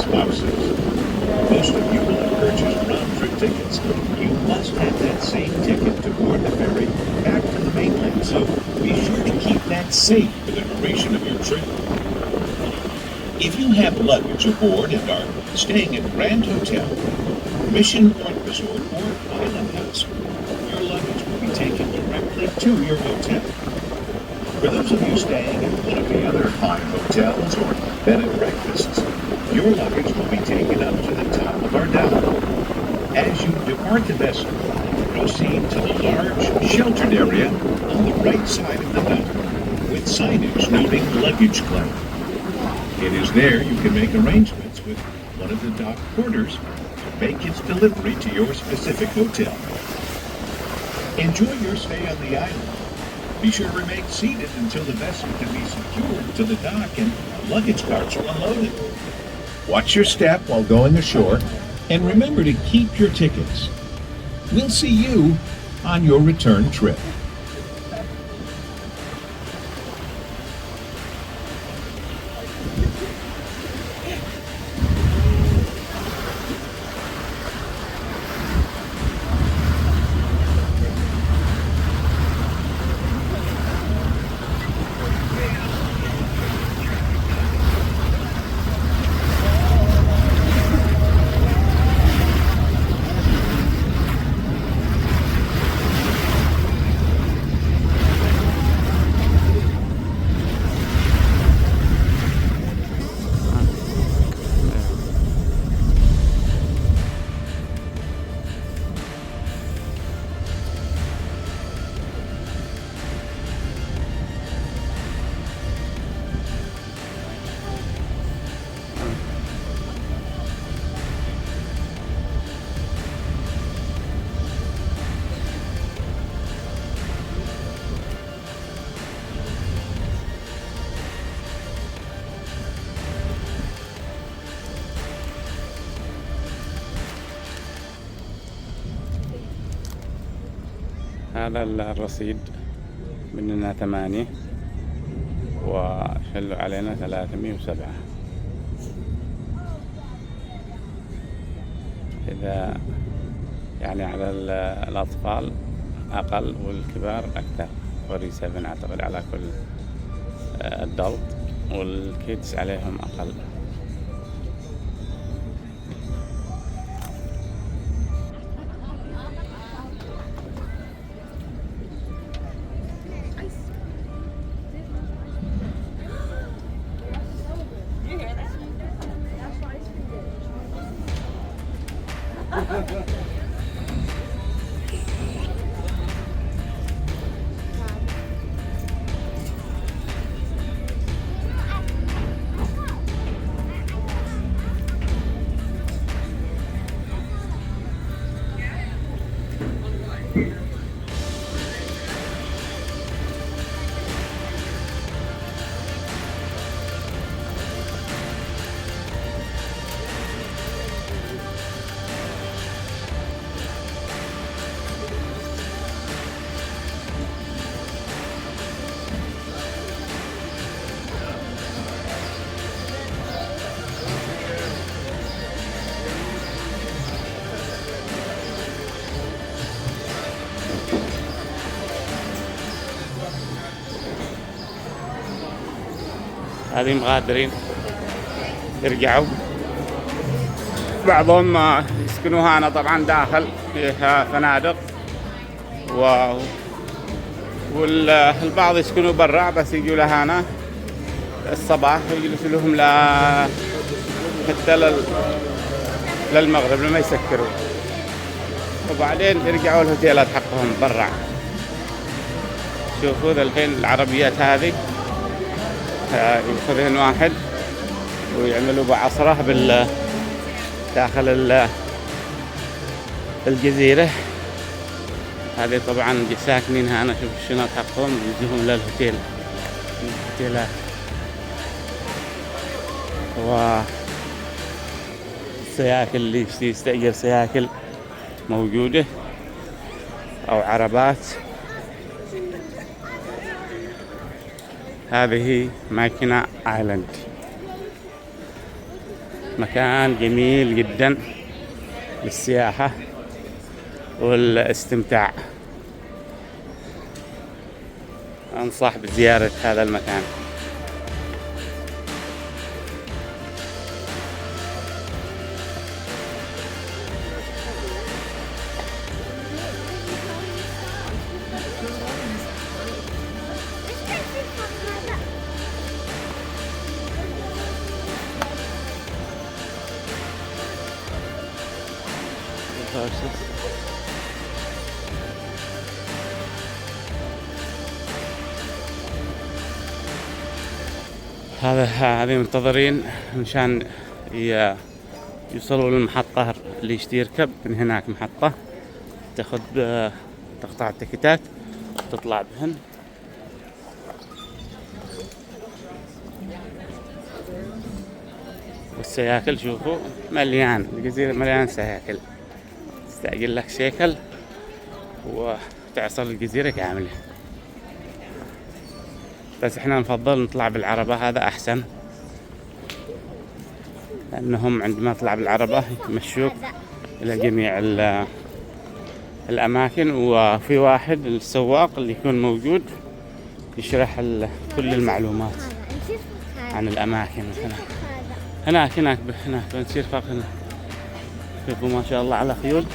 spouses. Most of you will have purchased round-trip tickets. You must have that same ticket to board the ferry back to the mainland, so be sure to keep that safe for the duration of your trip. If you have luggage aboard and are staying at Grand Hotel, Mission Point Resort, or Island House, your luggage will be taken directly to your hotel. For those of you staying at one of the other fine hotels or bed and breakfasts, your luggage will be taken up to the top of our dock. As you depart the vessel, proceed to the large sheltered area on the right side of the dock with signage noting luggage claim. It is there you can make arrangements with one of the dock porters to make its delivery to your specific hotel. Enjoy your stay on the island. Be sure to remain seated until the vessel can be secured to the dock and luggage carts are unloaded. Watch your step while going ashore, and remember to keep your tickets. We'll see you on your return trip. هذا الرصيد مننا 8 وشلوا علينا 307. إذا يعني على الأطفال أقل والكبار أكثر، 47 أعتقد على كل الدلت، والكيدز عليهم أقل. هذه مغادرين يرجعوا، بعضهم يسكنوا هنا طبعا داخل فيها فنادق، والبعض يسكنوا برا بس يجوا لهنا الصباح ويجلسوا لهم حتى للمغرب لما يسكروا، وبعدين يرجعوا الهوتيلات حقهم برا. شوفوا الحين العربيات هذه يأخذهن واحد ويعملوا بعصره داخل الجزيرة هذه. طبعا ساكنين هنا، شوف الشنط حقهم يجيهم الهوتيلات، والسياكل اللي يستأجر سياكل موجودة أو عربات. هذه ماكنك ايلند. مكان جميل جدا للسياحة والاستمتاع. أنصح بزيارة هذا المكان. هذه منتظرين مشان يوصلوا للمحطة اللي يشتي يركب من هناك محطة تاخذ تقطع التيكيتات وتطلع بهن. والسياكل شوفوا مليان، الجزيرة مليان سياكل، تستأجر لك سيكل وتعصر الجزيرة كاملة. بس احنا نفضل نطلع بالعربة، هذا احسن، لانهم عندما تطلع بالعربة يمشوك الى جميع الاماكن، وفي واحد السواق اللي يكون موجود يشرح كل المعلومات عن الاماكن. هناك بنصير فوق هنا. شوفوا ما شاء الله على خيول.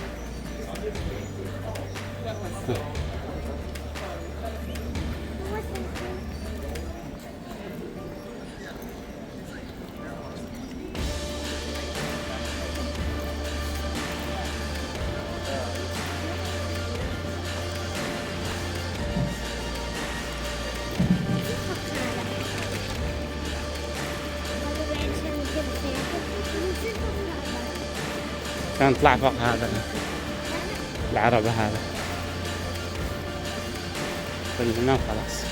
كان نطلع فوق هذا العربة، هذا كلنا خلاص.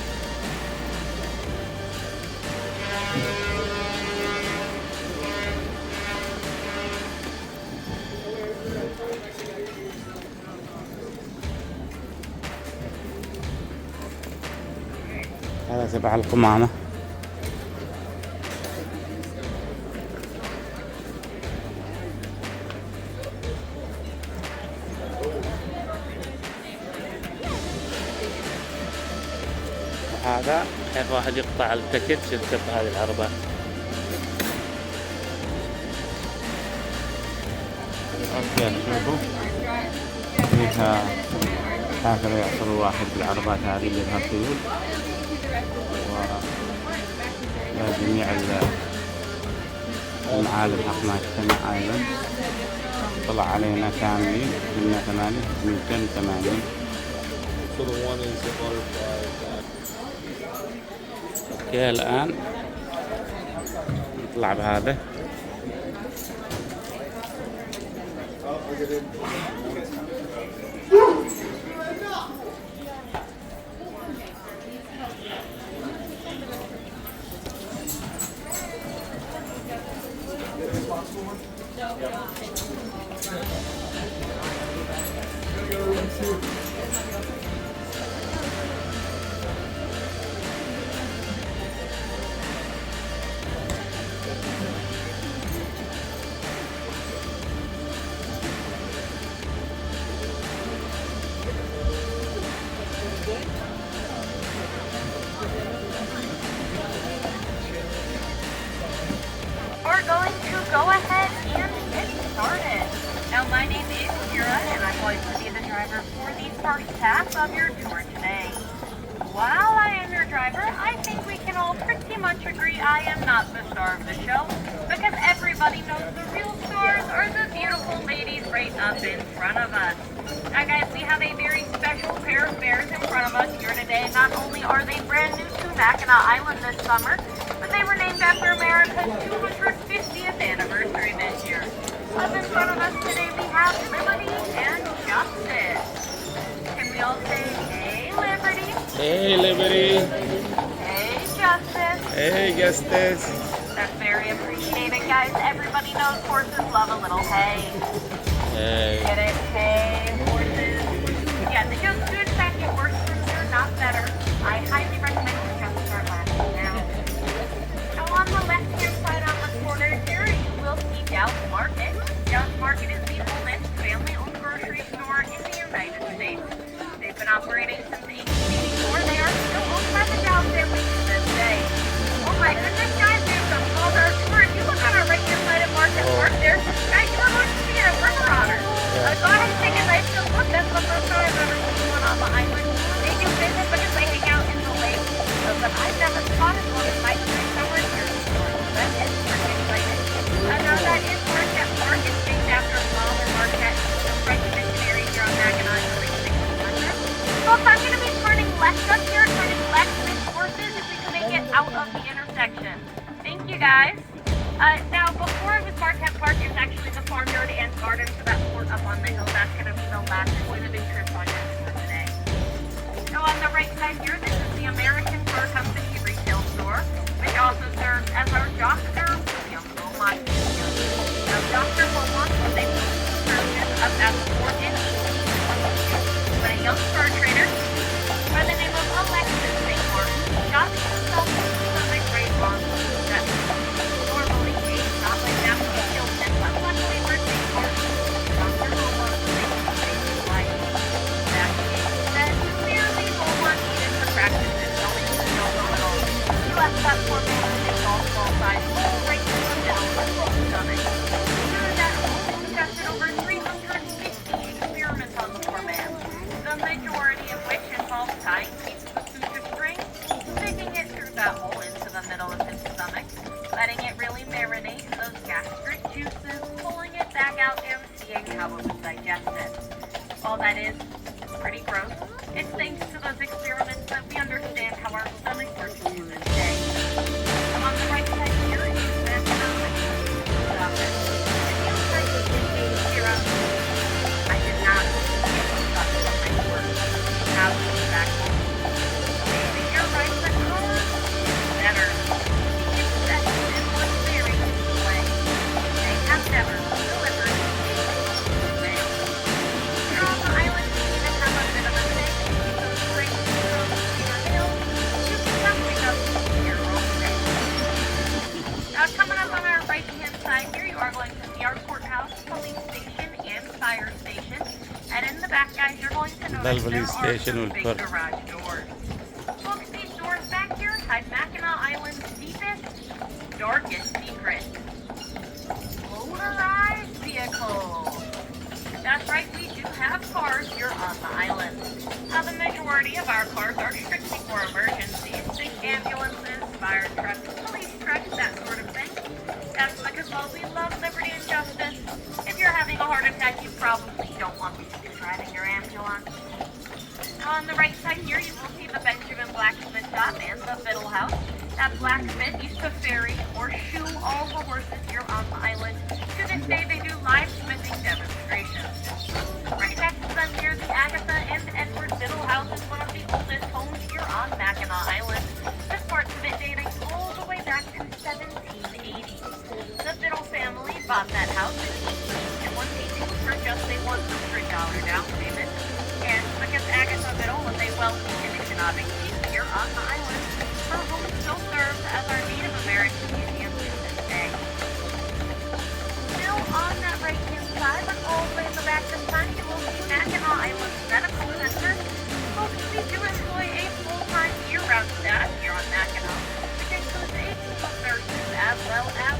هذا تبع القمامة. هذا كيف واحد يقطع التكت يركب هذه العربات. اوكي شوفوا فيها هكذا يعصر واحد بالعربات هذه اللي لها خيول، وجميع المعالم حق ماكنك ايلند. طلع علينا كاملين كنا 280. اوكي الان نطلع بهذا. We're going to go ahead and get started. Now, my name is Kira, and I'm going to be the driver for the first half of your tour today. While I am your driver, I think we can all pretty much agree I am not the star of the show, because everybody knows the real stars are the beautiful ladies right up in front of us. Now guys, we have a very special pair of bears in front of us here today. Not only are they brand new to Mackinac Island this summer, but they were named after America's 250th anniversary this year. Up in front of us today we have Liberty and Justice. Can we all say, hey Liberty? Hey Liberty. Hey Justice. Hey Justice. That's very appreciated, guys. Everybody knows horses love a little hay. Hey. Get it? Hey, horses. Yeah, they don't do in fact get worse from here, not better. I highly recommend you just start laughing now. Now on the left-hand side on the corner here, you will see but I've never spotted one in my spring summer here before, so that is pretty exciting. Now that is Marquette Park. It's named after Father Marquette, the French missionary here on Mackinac in the late 1600s. Folks, I'm going to be turning left up here, turning left with horses if we can make it out of the intersection. Thank you, guys. Now, before it was Marquette Park, it was actually the farmyard and garden for that fort up on the hill. That's going to be the last point of interest on your tour today. Now, on the right side here, this is the American Car Company retail store, which also serves as our Dr. William Beaumont Museum. Now, Dr. Beaumont was a surgeon of at the fort in 1822 when a young fur trader by the name of Alexis St. Martin got himself into the great wrong that normally a not like that would have killed him, but luckily for St. Martin, Dr. Beaumont saved his life. That being said, clearly Beaumont needed to practice his going to no know-it-all. He left that poor man with a golf size hole right in the middle of his stomach. Through that hole, he conducted over 350 experiments on the poor man, the majority of which involved tying pieces of suture string, sticking it through that hole into the middle of his stomach, letting it really marinate in those gastric juices, pulling it back out and seeing how it was digested. While that is pretty gross, it's thanks to those experiments that we understand how our stomachs are to this day. On the right side here is the economic office. If you try to get here up, I did not stop something work. How to be back home. Maybe you're right, but better. The inspection is one very easy way. They have never delivered a mail. Here on the island, we even have a bit of a thing. Those great from your mail, you can come pick up your own mail. Now, coming up on our right-hand side here, you are going to see our courthouse, police station, and fire station. And in the back, guys, you're going to notice there are some big garage doors. Folks, these doors back here hide Mackinac Island's deepest, darkest secret. Motorized vehicles. That's right, we do have cars here on the island. Now, the majority of our cars are strictly for emergencies. Think ambulances, fire trucks, police trucks, that sort of thing. That's because while we love liberty and justice, if you're having a heart attack, you probably don't want me to be driving your ambulance. On the right side here, you will see the Benjamin Blacksmith Shop and the Fiddle House. That blacksmith used to ferry or shoe all the horses here on the island. To this day, they do live smithing demonstrations. Right next to them here, the Agatha and Edward Fiddle House is one of the oldest homes here on Mackinac Island. This parts of it dating all the way back to 1780. The Fiddle family bought that house in 1818 for just a $100 down payment. And because Agatha Fiddle was a wealthy and economic chief here on the island, her home still serves as our Native American museum to this day. Still on that right-hand side, but all the way in the back this time, you will see Mackinac Island Medical Center. Folks, we do employ a full-time year-round staff here on Mackinac, which includes a team of nurses as well as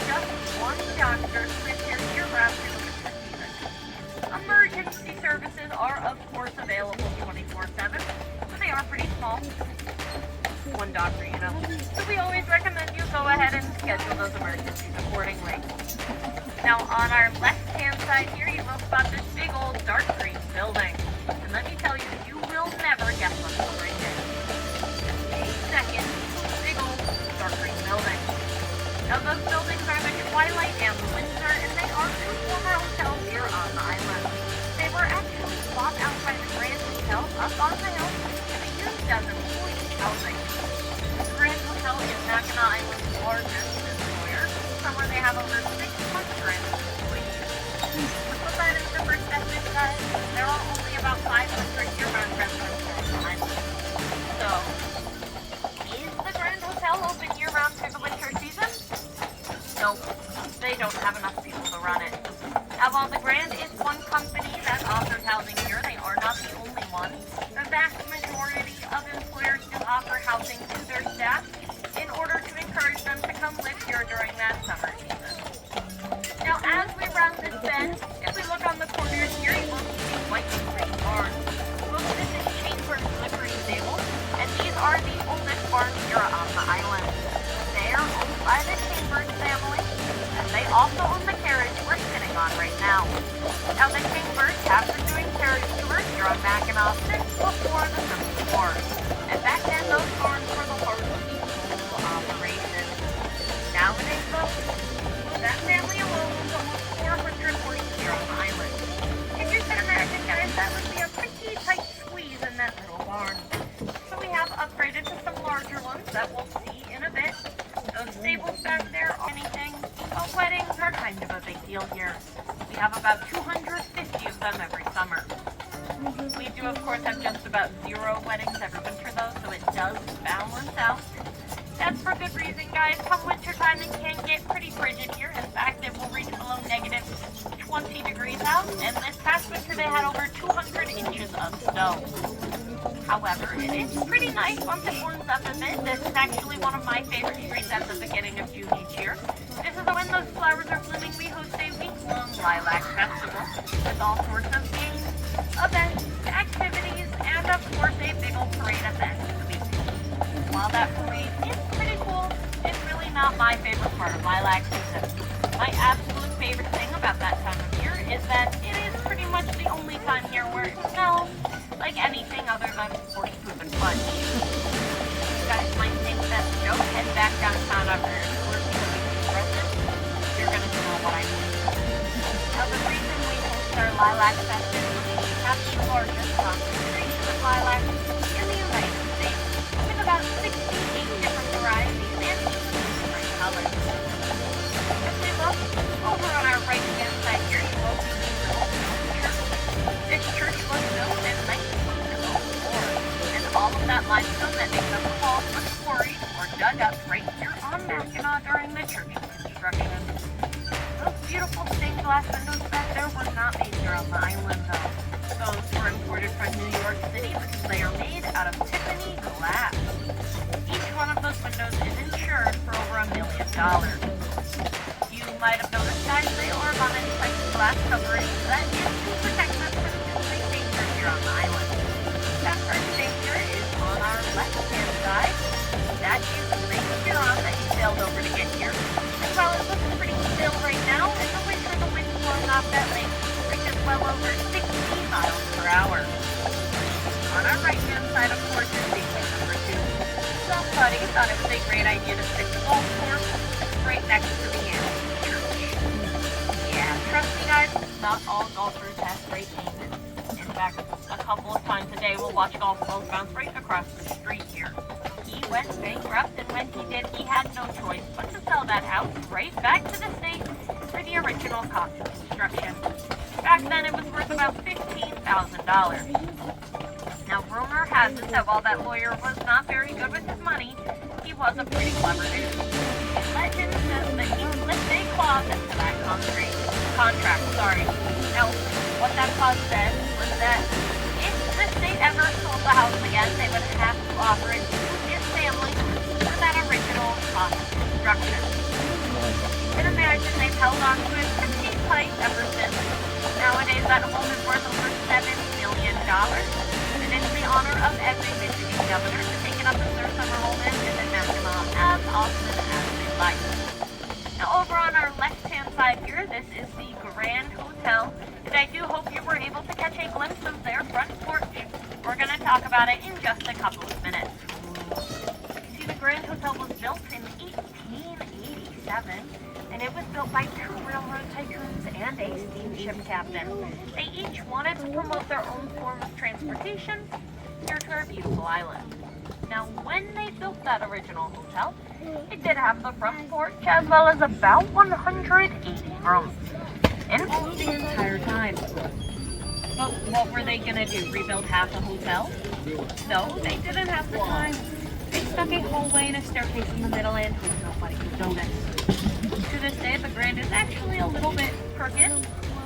just one doctor who is here year-round to look at procedures. Emergency services are, of course, available 24/7, but they are pretty small. One doctor, you know. So we always recommend you go ahead and schedule those emergencies accordingly. Now, on our left-hand side here, you will spot this big old dark green building. And let me tell you, you will never guess what's behind it. A second big old dark green building. Now, those buildings are the Twilight and the Windsor, and they are two former hotels here on the island. They were actually bought out by the Grand Hotel up on the hill and they used as employee housing. The Grand Hotel is Mackinac Island's largest employer, somewhere they have over 600 employees. To put that into perspective, guys, there are only about 500 year-round residents on the island. So, is the Grand Hotel open year-round through the winter season? Nope, they don't have enough people to run it. Now, while the Grand is one company that offers housing here, they are not the only one. The vast majority of employers do offer housing to their staff in order to encourage them to come live here during that summer season. Now, as we round this bend, if we look on the corners here, you will see the white and green barns. Most of this is Chamber's livery stable, and these are the oldest barns here on the island. They are owned by the Chambers family, and they also own the carriage we're sitting on right now. Now, the Chambers have been doing carriage tours here on Mackinac since before the Civil War. And back then, those barns were the heart of the whole operation. Nowadays, though, that family alone owns almost 400 horses here on the island. If you can imagine, guys, that would be a pretty tight squeeze in that little barn. So we have upgraded to some larger ones that we'll see in a bit. Those stables back there are anything, but weddings are kind of a big deal here. We have about 250 of them every summer. We do, of course, have just about 0 weddings every winter, though, so it does balance out. That's for good reason, guys. Come wintertime, it can get pretty frigid here. In fact, it will reach below negative 20 degrees out, and this past winter they had over 200 inches of snow. However, it is pretty nice once it warms up a bit. This is actually one of my favorite streets at the beginning of June each year. This is when those flowers are blooming. We host a week-long lilac festival with all sorts of games, events, activities, and of course a big old parade at the end of the week. While that parade is pretty cool, it's really not my favorite part of lilac season. My absolute favorite thing about that time of year is that it is pretty much the only time here where it smells like anything other than horse poop and fudge. You guys might think that don't head back downtown after your tour because it's impressive. You're gonna know what I mean. Now, the reason we host our lilac festival is we have the largest concentration of lilac in the United States, with about 68 different varieties and 18 different colors. As we look over on our right-hand side here, you will see the old church. This church was built in 1904, and all of that limestone that makes up the walls was quarried or dug up right here on Mackinac during the church's construction. Those beautiful stained glass windows back there were not made here on the island, though. Those were imported from New York City because they are made out of Tiffany glass. Each one of those windows is insured for over $1 million. You might have noticed, guys, they are on any type of glass covering that is to protect them from insect danger here on the island. That first danger is on our left-hand side. That is the Lake Huron that you sailed over to get here. And while it looks pretty still right now, in the winter the wind blowing off that lake reaches well over 60 miles per hour. On our right-hand side, of course, is danger number 2. Somebody thought it was a great idea to stick the golf course right next to the church. Yeah, trust me, guys, not all golfers have great aim. In fact, a couple of times a day we'll watch golf balls bounce right across the street here. He went bankrupt, and when he did, he had no choice but to sell that house right back to the state for the original cost of construction. Back then, it was worth about $15,000. Now, rumor has it that while that lawyer was not very good with his money, he was a pretty clever dude. Legend says that he slipped a clause into that contract. Now, what that clause said was that if the state ever sold the house again, they would have to offer it to his family for that original cost of construction. You can imagine they've held on to it pretty tight ever since. Nowadays, that home is worth over $7 million. And it's the honor of every Michigan governor to take it up as their summer home and visit Mackinac as often as they like. Now, over on our left-hand side here, this is the Grand Hotel, and I do hope you were able to catch a glimpse of their front porch. We're going to talk about it in just a couple of minutes. See, the Grand Hotel was built in 1887, and it was built by 2 railroad tycoons and a steamship captain. They each wanted to promote their own form of transportation here to our beautiful island. Now, when they built that original hotel, it did have the front porch as well as about 180 rooms in use the entire time. But what were they going to do, rebuild half a hotel? No, they didn't have the time. They stuck a hallway and a staircase in the middle and nobody would notice. To this day, the Grand is actually a little bit crooked.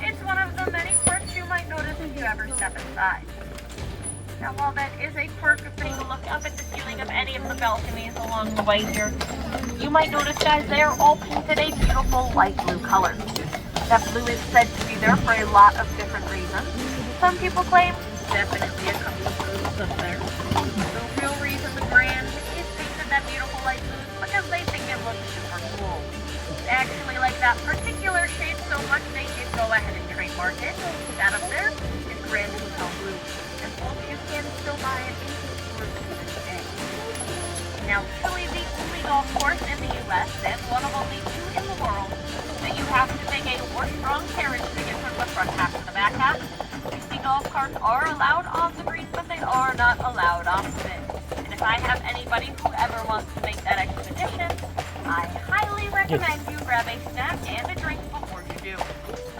It's one of the many quirks you might notice if you ever step inside. Now, while that is a quirk of taking a look up at the ceiling of any of the balconies along the way here, you might notice, guys, they are all painted a beautiful light blue color. That blue is said to be there for a lot of different reasons. Some people claim definitely a couple of groups up there. The real reason the Grand is painted golf course in the U.S. and one of only 2 in the world that you have to make a horse-drawn carriage to get from the front half to the back half. The golf carts are allowed on the green, but they are not allowed off of it. And if I have anybody who ever wants to make that expedition, I highly recommend you grab a snack and a drink before you do.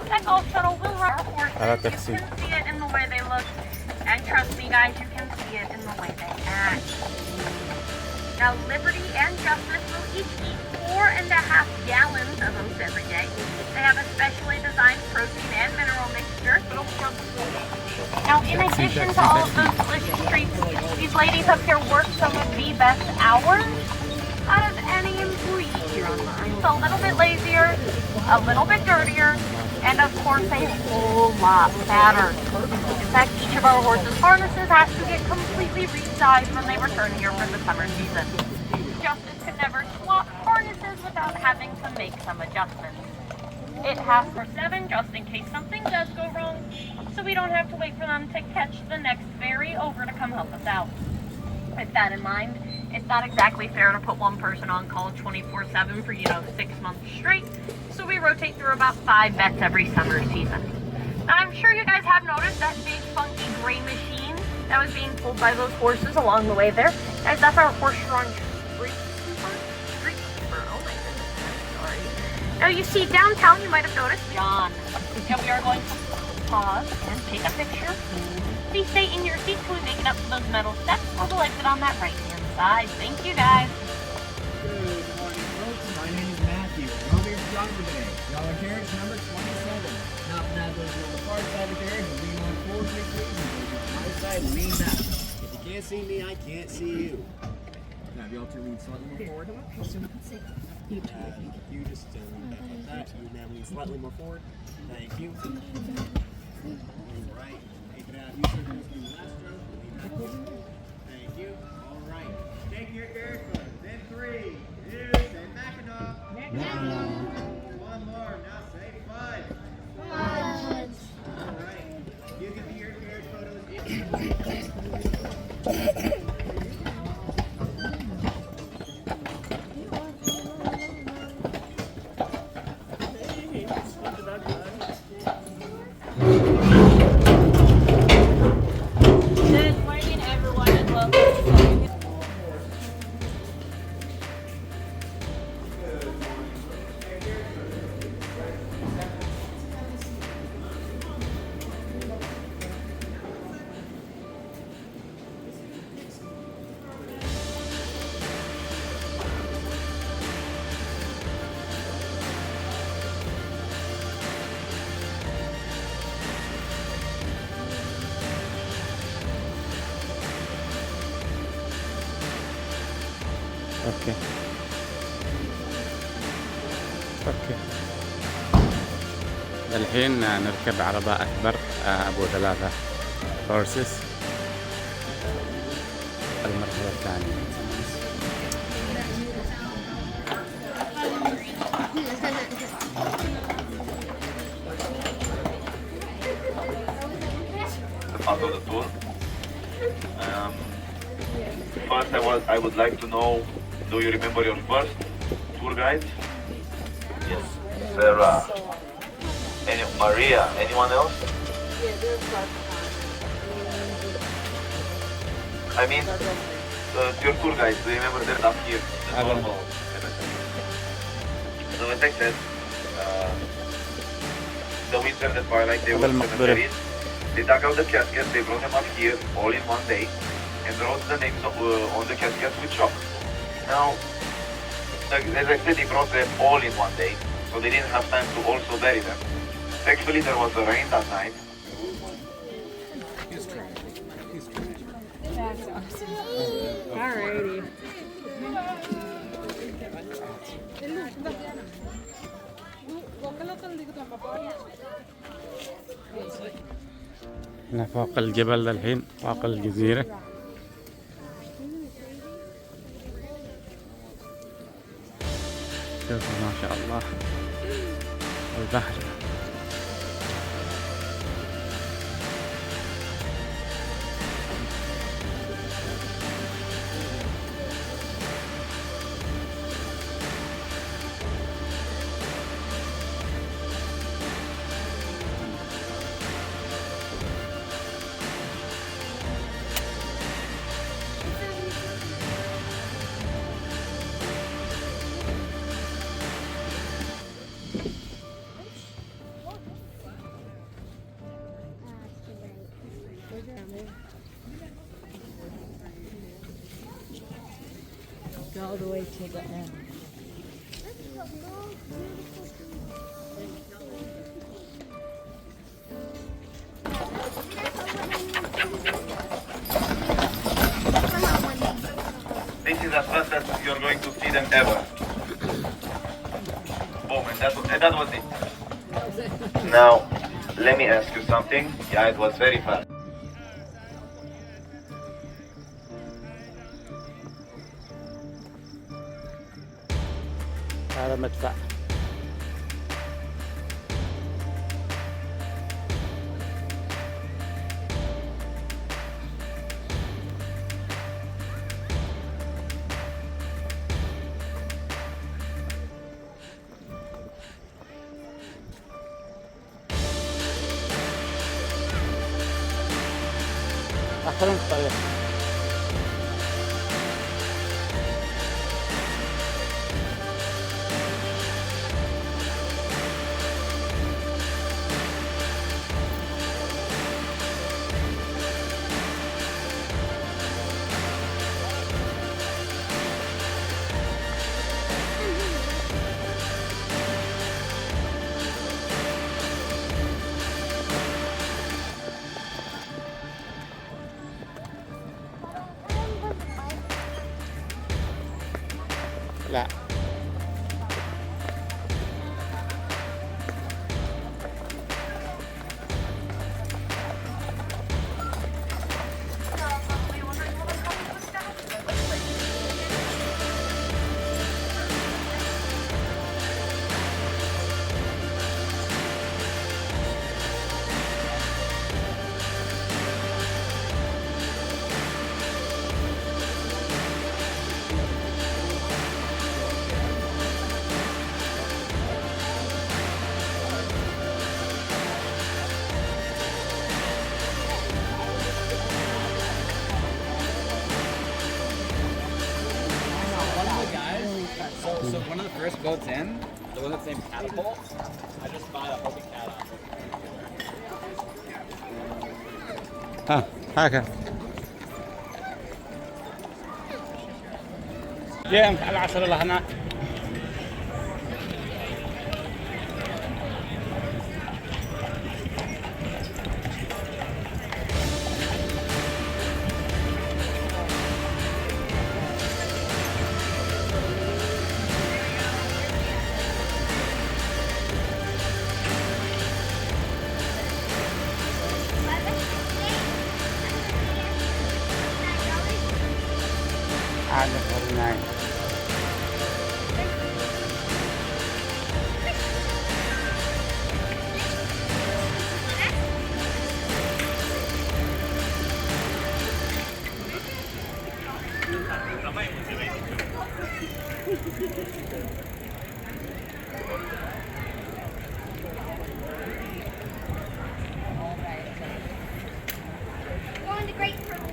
That golf shuttle will run our horses. You can see it in the way they look. And trust me guys, you can see it in the way they act. Now Liberty and Justice will each eat 4.5 gallons of oats every day. They have a specially designed protein and mineral mixture. Now in addition to all of those delicious treats, these ladies up here work some of the best hours out of any employee here on the island. So a little bit lazier, a little bit dirtier, and of course a whole lot fatter. In fact, each of our horses' harnesses has to get completely resized when they return here for the summer season. Justice could never swap harnesses without having to make some adjustments. It has for 7 just in case something does go wrong, so we don't have to wait for them to catch the next ferry over to come help us out. With that in mind, it's not exactly fair to put one person on call 24/7 for, 6 months straight, so we rotate through about 5 vets every summer season. Now, I'm sure you guys have noticed that big funky gray machine that was being pulled by those horses along the way there. Guys, that's our horse-drawn street sweeper. Oh my goodness, I'm sorry. Now, you see downtown, you might have noticed John. And we are going to pause and take a picture. Please stay in your seats till we make it up to those metal steps, or we'll exit on that right-hand side. Thank you, guys. Good morning, folks. My name is Matthew. I'm here to drive today. Y'all are carriage number 27. Now, those on the far side of the carriage, lean on forward, please. And those on my side, lean back. If you can't see me, I can't see you. Now, y'all to lean slightly more forward. You just lean back like that. You now lean slightly more forward. Thank you. Lean right. Take it out. You should go through the last stroke. Lean back forward. Thank you. All right. Take your carriage photos. Then 3, 2, say Mackinac. One more. Now say fudge. Fudge. All right. You can do your carriage photos. اوكي الحين نركب عربة أكبر أبو 3 هورسز المرحلة الثانية. Part of the tour. First, I would like to know, do you remember your first tour guide? Yes. Sarah. Maria. Anyone else? I mean, your tour guide. Do you remember that up here? The normal. So as I said, the winter, the twilight, they were cemeteries. They dug out the caskets, they brought them up here all in one day, and wrote the names on the caskets with chalk. Now, as I said, they brought them all in one day, so they didn't have time to also bury them. Actually, there was a rain that night. That's awesome. Alrighty. أنا فوق الجبل الحين، فوق الجزيرة. شوفوا ما شاء الله البحر. all the way to the end. This is as fast as you're going to see them ever. Boom, and that was it. Now, let me ask you something. Yeah, it was very fast. هذا مدفع. آخرهم في الطريق. لا So one of the first boats in, the one that's named Catapult, I just bought a Hobie Cat off of. هكذا. جيم على العصر الله هناك. عادة فرناي. Going to Great Turtle.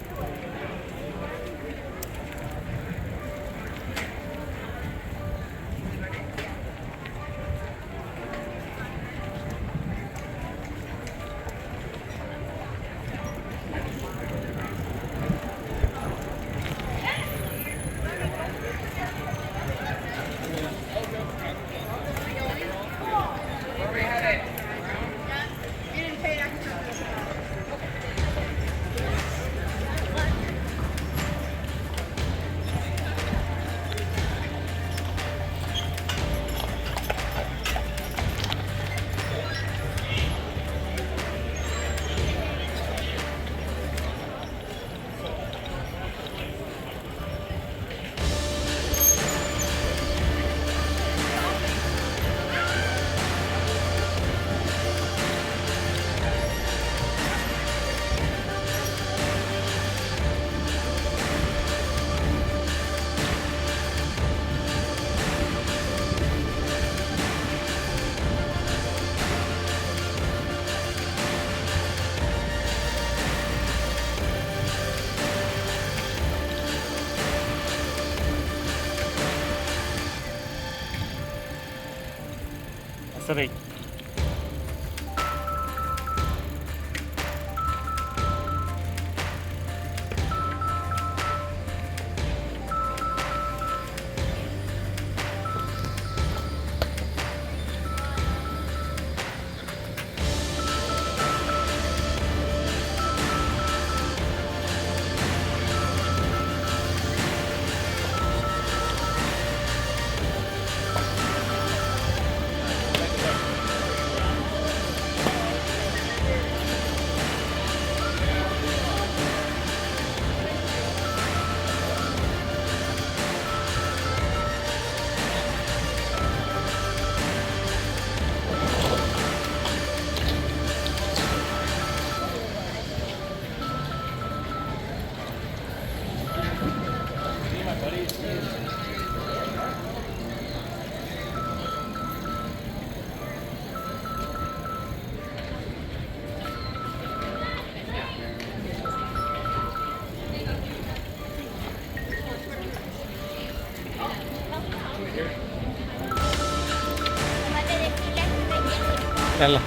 سري. يلا